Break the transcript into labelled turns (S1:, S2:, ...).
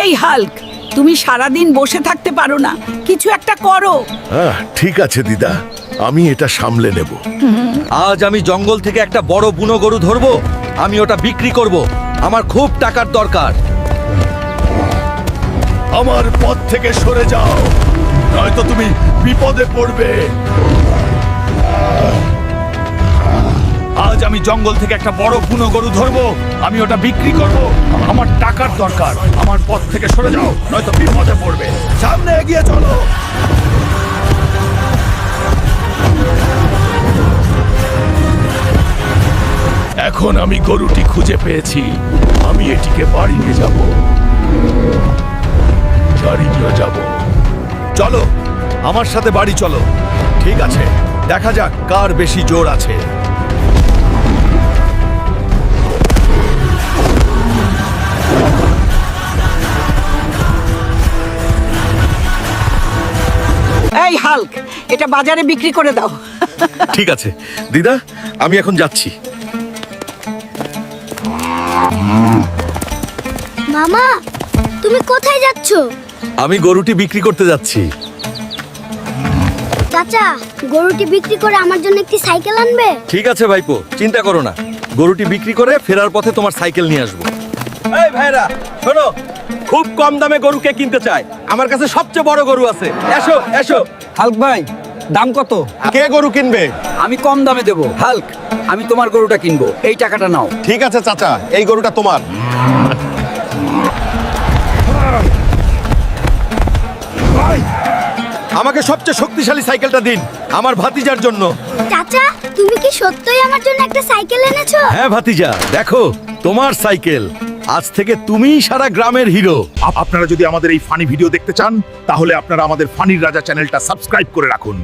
S1: এই হাল্ক, তুমি সারাদিন বসে থাকতে পারো না, কিছু একটা করো।
S2: ঠিক আছে দিদা, আমি এটা সামলে নেব।
S3: আজ আমি জঙ্গল থেকে একটা বড় বুনো গরু ধরবো, আমি ওটা বিক্রি করব। আমার খুব টাকার দরকার।
S2: আমার পথ থেকে সরে যাও, নয়তো তুমি বিপদে পড়বে।
S4: আজ আমি জঙ্গল থেকে একটা বড় বুনো গরু ধরবো, আমি ওটা বিক্রি করব। আমার টাকার দরকার। আমার পথ থেকে সরে যাও, নয়তো বিপদে পড়বে।
S2: সামনে এগিয়ে চলো। এখন আমি গরুটি খুঁজে পেয়েছি, আমি এটিকে বাড়ি নিয়ে যাব। বাড়ি নিয়ে যাব।
S3: চলো আমার সাথে বাড়ি চলো। ঠিক আছে, দেখা যাক কার বেশি জোর আছে।
S1: এই হাল্ক, এটা বাজারে বিক্রি করে দাও।
S3: ঠিক আছে দিদা, আমি এখন যাচ্ছি।
S5: মামা, তুমি কোথায় যাচ্ছ?
S3: আমি গরুটি বিক্রি করতে যাচ্ছি।
S5: চাচা, গরুটি বিক্রি করে আমার জন্য একটি সাইকেল আনবে?
S3: ঠিক আছে ভাইপো, চিন্তা করো না। গরুটি বিক্রি করে ফেরার পথে তোমার সাইকেল নিয়ে আসবো। এই ভাইরা শোনো, খুব কম দামে গরুকে কিনতে চায়, আমার কাছে সবচেয়ে বড় গরু আছে। এসো এসো।
S6: হাল্ক ভাই, দাম কত?
S3: কে গরু কিনবে?
S6: আমি কম দামে দেবো। হাল্ক, আমি তোমার গরুটা কিনবো, এই টাকাটা নাও।
S3: ঠিক আছে চাচা, এই গরুটা তোমার। আমাকে সবচেয়ে শক্তিশালী সাইকেলটা দিন, আমার ভাতিজার জন্য।
S5: চাচা, তুমি কি সত্যই আমার জন্য একটা সাইকেল এনেছো?
S3: হ্যাঁ ভাতিজা, দেখো তোমার সাইকেল। আজ থেকে তুমিই সারা গ্রামের হিরো।
S4: আপনারা যদি আমাদের এই ফানি ভিডিও দেখতে চান, তাহলে আপনারা আমাদের ফানির রাজা চ্যানেলটা সাবস্ক্রাইব করে রাখুন।